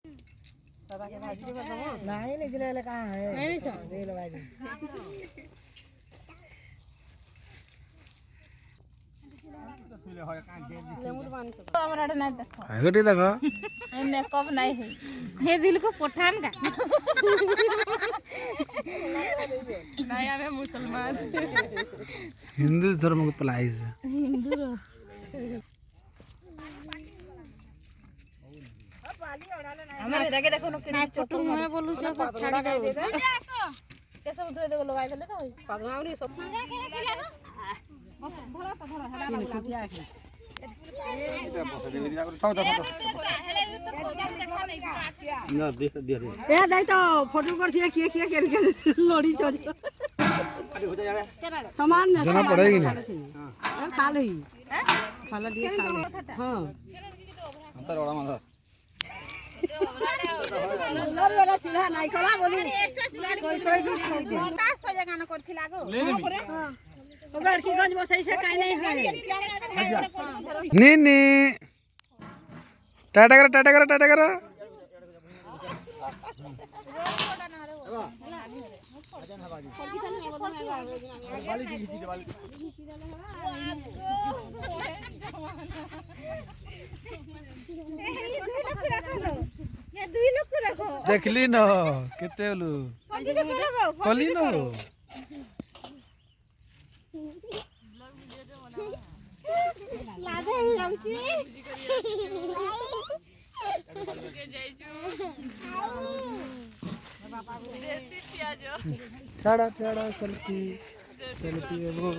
दादा के भाजी के बताओ नहीं जिले कहां है नहीं सो रेल भाजी हमरा नहीं देखो आगोटी देखो मेकअप नहीं है हे दिल को पठान का नहीं हमें मुसलमान हिंदू धर्म को पलाई से हिंदू हमारे देखे देखो ना फोटो मैं बोलू छ छाड़ी दे दे कैसे उठे देखो लगाई दे तो पगमावनी सब धरा तो धरा हला कुटिया के ना देख दे रे ए दाई तो फोटो कर दिया किए किए के लोड़ी चोज सामान जना पड़ेगी ना हां खा लो खा लो दिए खा लो हां अंतर बड़ा माथा लोर वाला चूल्हा नहीं कला बोलू कोई कोई भी छोड़ दे तार सजा गाना करथिला गो हां ओकर की गंज बसई से काई नहीं है नी नी टाटा करो देखली न केते बोलू कली न लादे ही जाउची ठाड़ा सेल्फी वो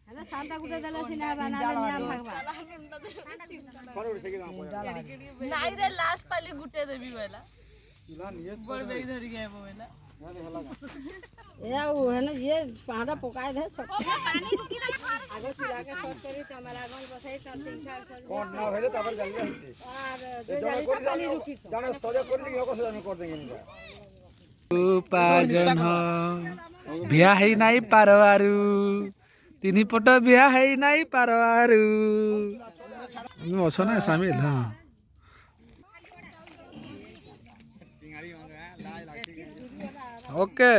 हला सांता गुटे देला सिना बना नियम भगवा नाही रे लास्ट पाली गुटे देबी वाला बड़ बेग धरि गए बोला ए वो है ना ये पहाड़ा पकाए दे पानी रुकी ना आगे चिरा के सब करी टमाटर गन बसाई त तीन चार कोन ना भेले तबर जल्दी होते और दो पानी रुकी जाने सजा कर देंगे को सजा में कर देंगे इनका पागन हो बिया है नहीं पारवारू तिनी पट बिया है नहीं पारवारू ना शामिल हाँ ओके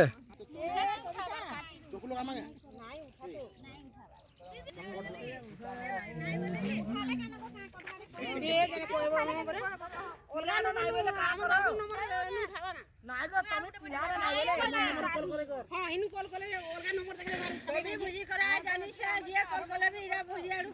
हां इनु कॉल करे ओरगा नंबर देखे भुजी करा जानी से जे कॉल करे भी भुजी आडू